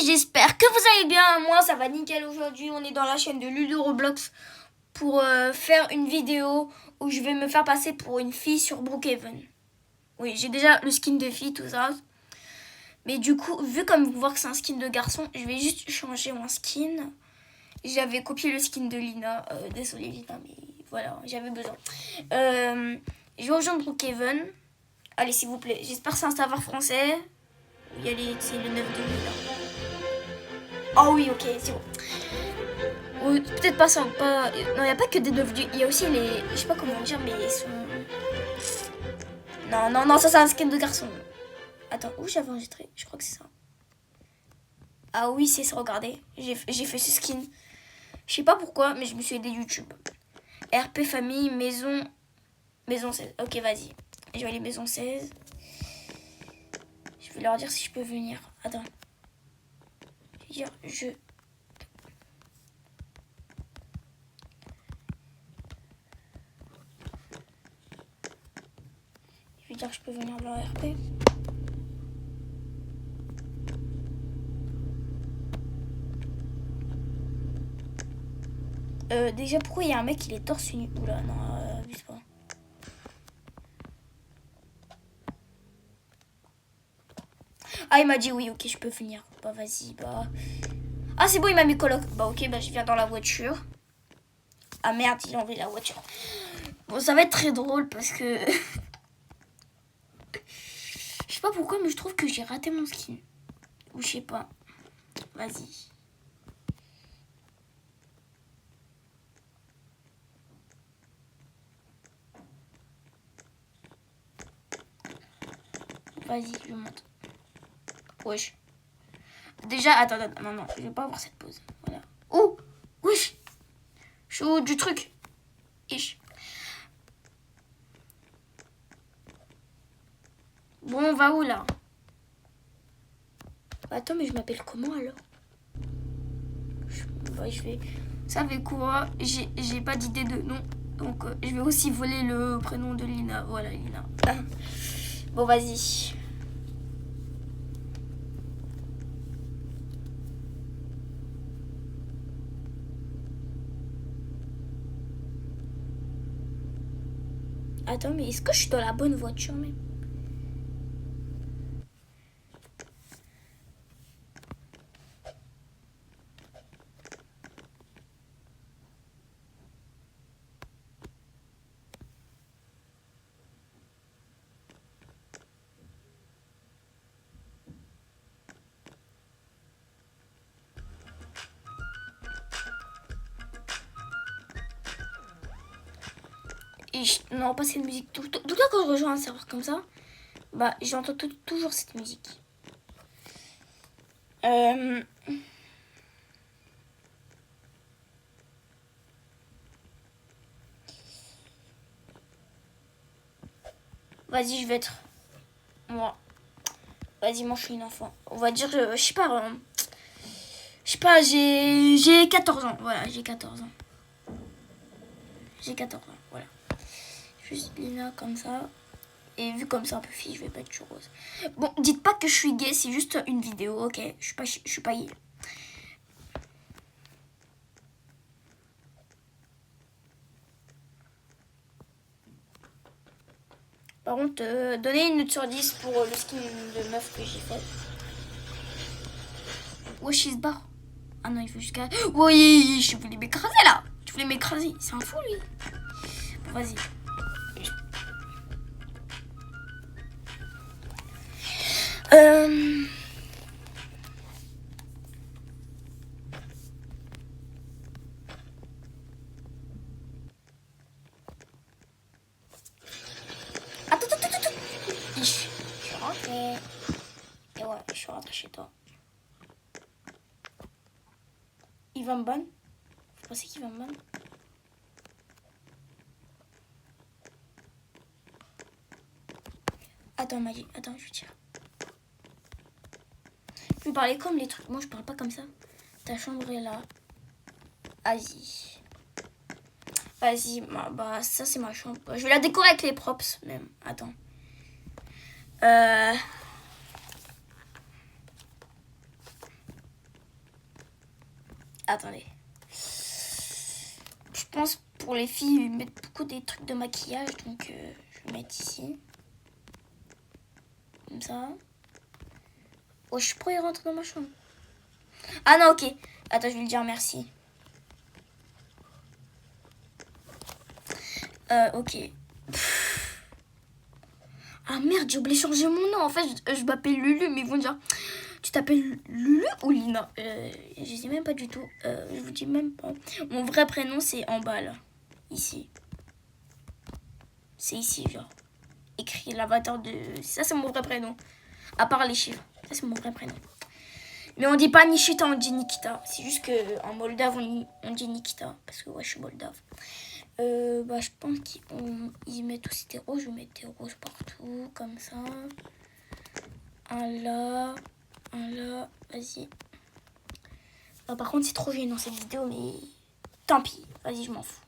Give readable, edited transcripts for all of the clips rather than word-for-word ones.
j'espère que vous allez bien. Moi, ça va nickel aujourd'hui. On est dans la chaîne de Ludo Roblox pour faire une vidéo où je vais me faire passer pour une fille sur Brookhaven. Oui, j'ai déjà le skin de fille, tout ça. Mais du coup, vu comme vous voyez que c'est un skin de garçon, je vais juste changer mon skin. J'avais copié le skin de Lina. Désolée Lina, mais voilà, j'avais besoin. Je vais rejoindre Brookhaven. Allez, s'il vous plaît. J'espère que c'est un serveur français. Il y a c'est le 9 de Lina. Oh oui, ok, c'est bon. Ou peut-être pas ça, pas... Non, il n'y a pas que des 9 du... Il y a aussi les... Je sais pas comment dire, mais ils sont... Non, ça c'est un skin de garçon. Attends, où j'avais enregistré? Je crois que c'est ça. Ah oui, c'est ça, regardez. J'ai fait ce skin. Je sais pas pourquoi, mais je me suis aidé YouTube. RP famille, maison... Maison 16. Ok, vas-y. Je vais aller maison 16. Je vais leur dire si je peux venir. Attends. Je vais dire, je vais dire que je peux venir dans RP. Déjà, pourquoi il y a un mec qui est torse nu? Oula, non, abuse pas. Ah, il m'a dit oui, ok, je peux venir. Bah, vas-y, bah. Ah, c'est bon, il m'a mis coloc. Bah, ok, bah, je viens dans la voiture. Ah, merde, il a enlevé la voiture. Bon, ça va être très drôle parce que... Je sais pas pourquoi, mais je trouve que j'ai raté mon skin. Ou je sais pas. Vas-y. Vas-y, je monte. Wesh. Déjà, attends, non, je vais pas avoir cette pause. Voilà. Oh, wesh. Je suis au du truc. Ish. Bon, on va où là? Attends, mais je m'appelle comment alors? Je vais... Vous savez quoi? J'ai pas d'idée de nom. Donc, je vais aussi voler le prénom de Lina. Voilà, Lina. Bon, vas-y. Attends, mais est-ce que je suis dans la bonne voiture même? Non, pas cette musique. Tout le temps quand je rejoins un serveur comme ça, bah j'entends toujours cette musique. Vas-y, je vais être moi. Vas-y, moi je suis une enfant. On va dire, je sais pas. Je sais pas, j'ai 14 ans. Voilà, j'ai 14 ans. J'ai 14 ans, voilà. Juste Lina comme ça. Et vu comme c'est un peu fille, je vais pas être rose. Bon, dites pas que je suis gay, c'est juste une vidéo, ok? Je suis pas gay. Par contre, donnez une note sur 10 pour le skin de meuf que j'ai fait. Wesh, il se barre. Ah non, il faut jusqu'à... Oui, je voulais m'écraser là. Tu voulais m'écraser. C'est un fou, lui. Bon, vas-y. Attends. Je suis rentrée. Et ouais, je suis rentrée chez toi. Il va me ban? Vous pensez qu'il va me ban? Attends, Magie. Attends, je vais dire. Je vais parler comme les trucs. Moi, je parle pas comme ça. Ta chambre est là. Vas-y. Vas-y. Bah, ça, c'est ma chambre. Je vais la décorer avec les props, même. Attends. Attendez. Je pense pour les filles, ils mettent beaucoup des trucs de maquillage. Donc, je vais mettre ici. Comme ça. Oh, je pourrais rentrer dans ma chambre. Ah non, ok. Attends, je vais lui dire merci. Ok. Ah merde, j'ai oublié de changer mon nom. En fait, je m'appelle Lulu, mais ils vont dire... Tu t'appelles Lulu ou Lina? Je sais même pas du tout. Je vous dis même pas. Mon vrai prénom, c'est en bas, là. Ici. C'est ici, genre. Écrit l'avatar de... Ça, c'est mon vrai prénom. À part les chiffres. Ça, c'est mon vrai prénom. Mais on dit pas Nishita, on dit Nikita. C'est juste qu'en Moldave, on dit Nikita. Parce que, ouais, je suis moldave. Bah, je pense qu'ils mettent aussi des roses. Je vais mettre des roses partout, comme ça. Un là, vas-y. Par contre, c'est trop gênant cette vidéo, mais tant pis. Vas-y, je m'en fous.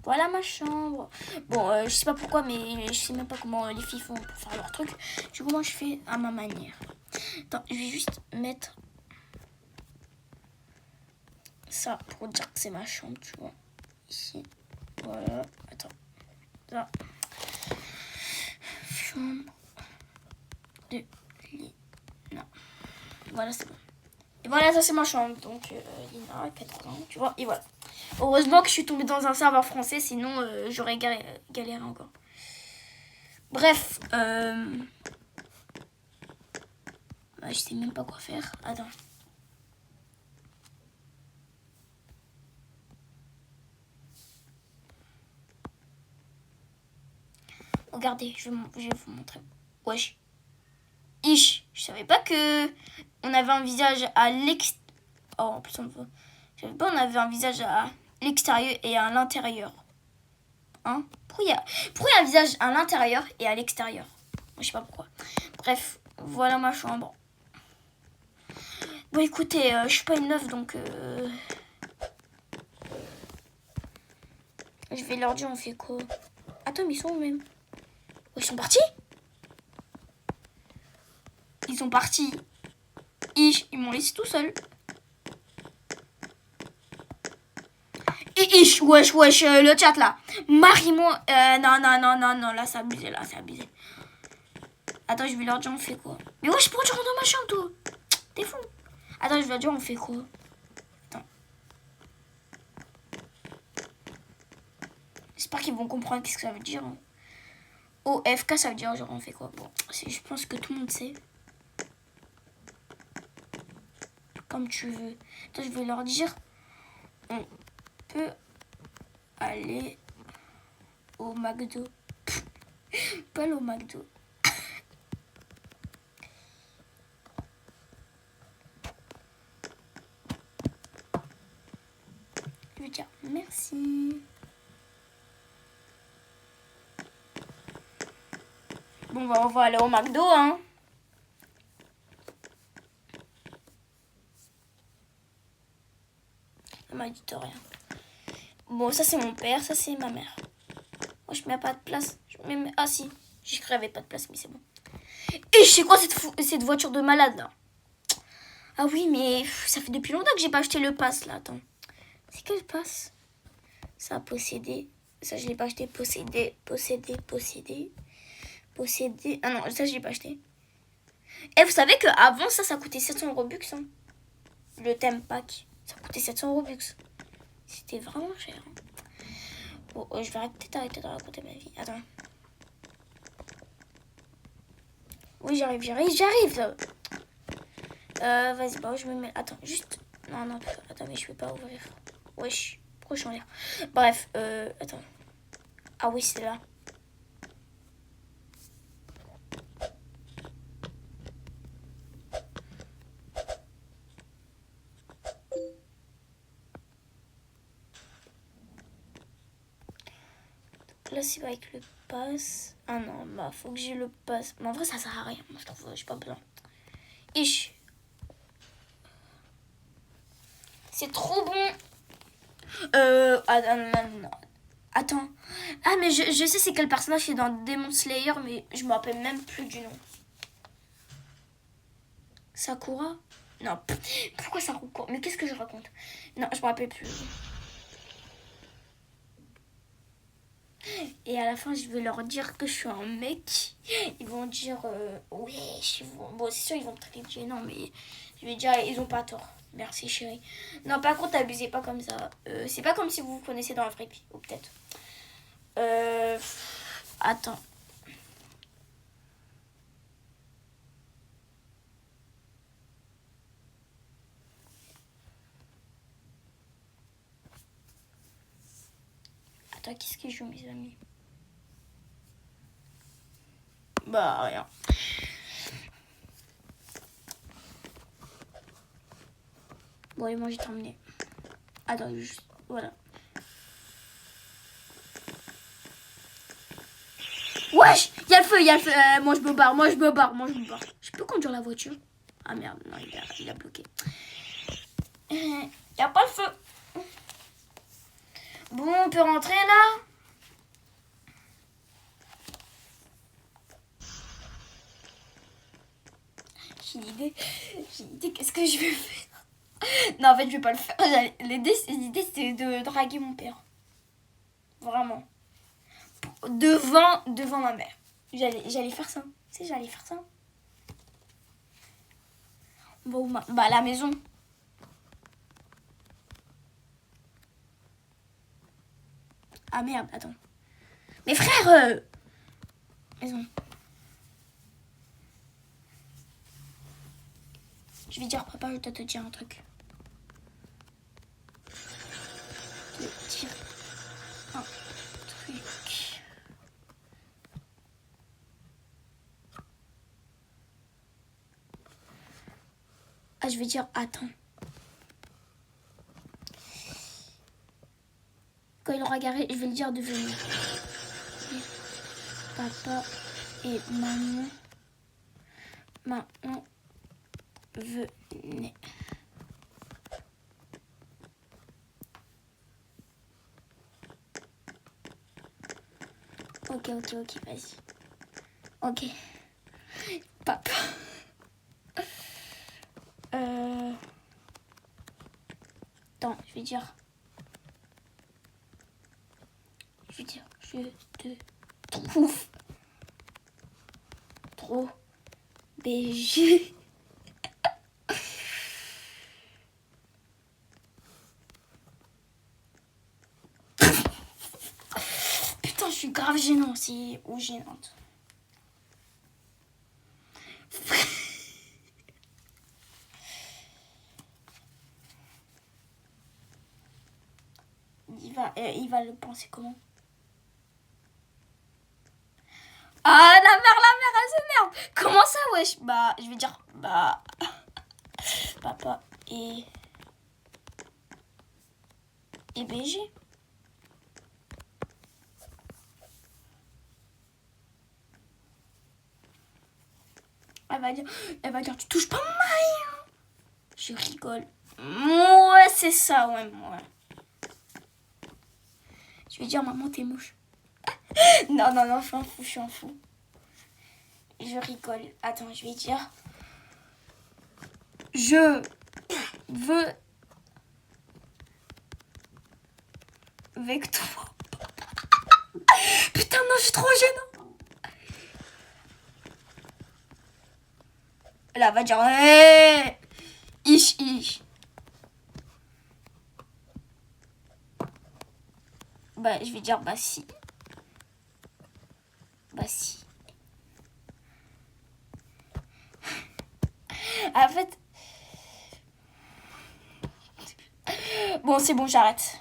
Voilà ma chambre. Bon, je sais pas pourquoi, mais je sais même pas comment les filles font pour faire leur truc. Du coup, moi, je fais à ma manière. Attends, je vais juste mettre ça pour dire que c'est ma chambre, tu vois. Ici. Voilà. Attends. Là. Chambre de Lina. Voilà, c'est bon. Et voilà, ça c'est ma chambre. Donc, Lina, 4 ans, tu vois. Et voilà. Heureusement que je suis tombée dans un serveur français, sinon j'aurais galéré encore. Bref. Je sais même pas quoi faire. Attends. Regardez, je vais vous montrer. Wesh. Je savais pas que on avait un visage à l'extérieur. Oh, en plus, je savais pas on avait un visage à l'extérieur et à l'intérieur. Hein? Pourquoi il y a un visage à l'intérieur et à l'extérieur? Je sais pas pourquoi. Bref, voilà ma chambre. Bon, écoutez, je suis pas une meuf, donc... Je vais leur dire, on fait quoi? Attends, mais ils sont où même? Oh, ils sont partis? Ils sont partis. Ils m'ont laissé tout seul. Et wesh, le chat là. Marie-moi. Non, là c'est abusé, Attends, je vais leur dire, on fait quoi? Mais wesh, pourquoi tu rentres dans ma chambre, toi? T'es fou. Attends, je vais leur dire, on fait quoi? Attends. J'espère qu'ils vont comprendre qu'est-ce que ça veut dire. Hein. OFK, ça veut dire genre on fait quoi? Bon, je pense que tout le monde sait. Comme tu veux. Attends, je vais leur dire, on peut aller au McDo. Pas aller au McDo. Je vais dire merci. Bon, bah, on va aller au McDo, hein. Elle m'a dit de rien. Bon, ça c'est mon père, ça c'est ma mère. Moi, je mets pas de place. Ah si, j'ai cru qu'il n'y avait pas de place, mais c'est bon. Et je sais quoi cette voiture de malade là? Ah oui, mais ça fait depuis longtemps que j'ai pas acheté le pass là. Attends. C'est quel pass? Ça a possédé. Ça, je l'ai pas acheté. Possédé. Ah non, ça, je l'ai pas acheté. Et vous savez qu'avant, ça coûtait 700 Robux. Hein. Le thème pack. Ça coûtait 700 Robux. C'était vraiment cher. Hein. Bon, je vais peut-être arrêter de raconter ma vie. Attends. Oui, j'arrive. Vas-y, bah, je me mets... Attends, juste... Non, attends, mais je peux pas ouvrir. Wesh, pourquoi je suis en l'air? Bref, attends. Ah oui, c'est là. Là, c'est avec le pass. Ah non, bah, faut que j'ai le pass. Mais en vrai, ça sert à rien. Moi, je trouve, j'ai pas besoin. C'est trop bon. Non. Attends. Ah, mais je sais c'est quel personnage qui est dans Demon Slayer, mais je me rappelle même plus du nom. Sakura? Non, pourquoi Sakura? Mais qu'est-ce que je raconte? Non, je me rappelle plus. Et à la fin, je vais leur dire que je suis un mec. Ils vont dire, ouais, bon, c'est sûr, ils vont me traiter de gênant, mais je vais dire, ils ont pas tort. Merci, chérie. Non, par contre, abusez pas comme ça. C'est pas comme si vous vous connaissez dans la vraie vie, ou peut-être. Attends. Attends, qu'est-ce que je joue, mes amis? Bah, rien. Bon, et moi, j'ai terminé. Attends, juste, voilà. Wesh, il y a le feu. Moi, je me barre. Je peux conduire la voiture? Ah merde, non, il a bloqué. Il n'y a pas le feu. Bon, on peut rentrer là? J'ai une idée, qu'est-ce que je vais faire? Non, en fait, je vais pas le faire. L'idée, c'était de draguer mon père. Vraiment. Devant ma mère. J'allais faire ça. Tu sais, j'allais faire ça. Bon, bah, à la maison. Ah merde, attends. Mais frère, maison. Je vais dire, papa, je dois te dire un truc. Te dire un truc. Ah, je vais dire, attends. Quand il aura garé, je vais le dire de venir. Papa et maman venez. Ok, vas-y. Ok. Papa. Attends, je vais dire, je te trouve trop BG. Putain, je suis grave gênant aussi, ou gênante. Il va le penser comment? Ah, la mère, elle s'énerve. Comment ça, wesh? Bah, je vais dire, bah, papa et BG. Elle va dire, tu touches pas ma main. Je rigole. Ouais, c'est ça, ouais. Je vais dire, maman, t'es moche. Non, je suis un fou. Je rigole. Attends, je vais dire, je veux avec toi. Putain, non, je suis trop gênant. Là, elle va dire, hey, ish. Bah, je vais dire, bah si. En fait, bon, c'est bon, j'arrête.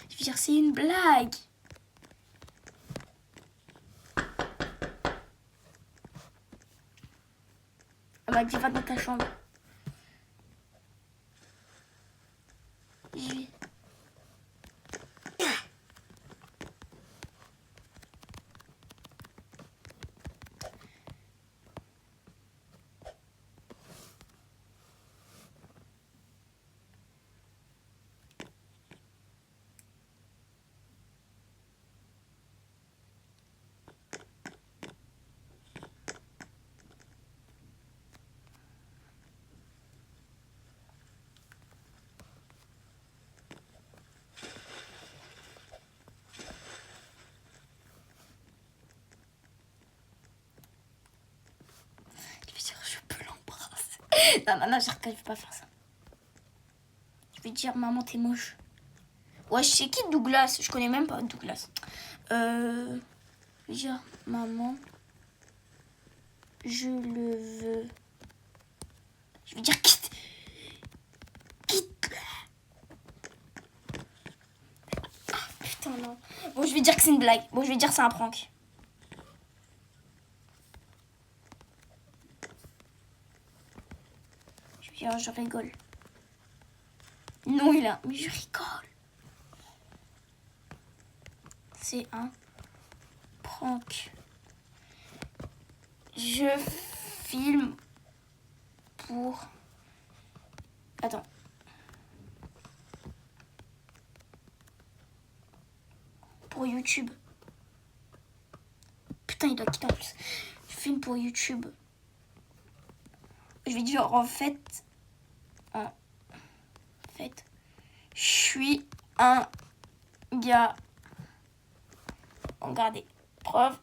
Je veux dire, c'est une blague. Elle m'a dit, va dans ta chambre. Je vais... Non, je vais pas faire ça. Je vais dire, maman, t'es moche. Ouais, je sais qui Douglas. Je connais même pas Douglas. Je vais dire, maman, je le veux. Je vais dire, quitte. Ah, putain, non. Bon, je vais dire que c'est une blague. Bon, je vais dire que c'est un prank. Je vais dire, je rigole. Non, mais je rigole. C'est un prank. Je filme pour... Attends. Pour YouTube. Putain, il doit quitter en plus. Je filme pour YouTube. Je vais dire en fait, je suis un gars. Regardez, preuve.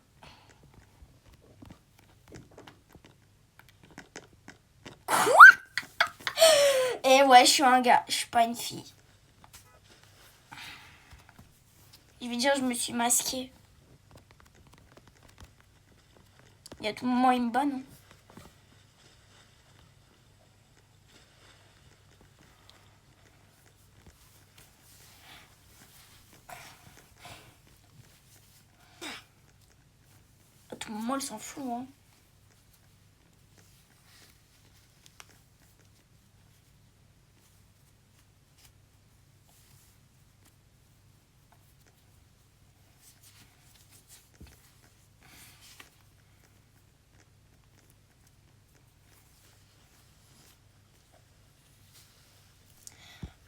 Quoi? Et ouais, je suis un gars, je suis pas une fille. Je vais dire, je me suis masquée. Il y a tout moment, il me bat, non? À tout moment, il s'en fout, hein.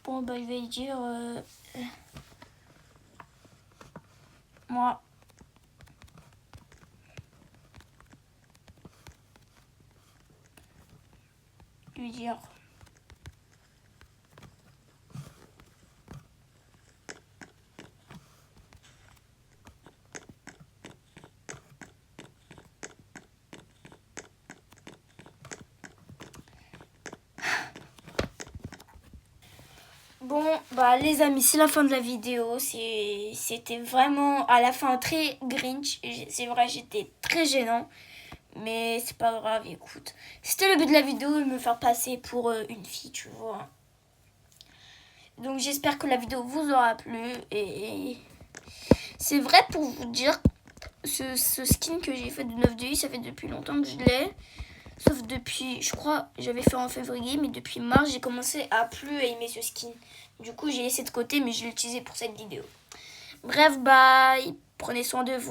Bon, bah, je vais dire... moi... Je vais dire... Bon, bah les amis, c'est la fin de la vidéo. C'était vraiment à la fin très Grinch. C'est vrai, j'étais très gênant. Mais c'est pas grave, écoute. C'était le but de la vidéo, de me faire passer pour une fille, tu vois. Donc j'espère que la vidéo vous aura plu. Et c'est vrai pour vous dire, ce skin que j'ai fait de 9 de I, ça fait depuis longtemps que je l'ai. Sauf depuis, je crois, j'avais fait en février, mais depuis mars, j'ai commencé à plus aimer ce skin. Du coup, j'ai laissé de côté, mais je l'ai utilisé pour cette vidéo. Bref, bye. Prenez soin de vous.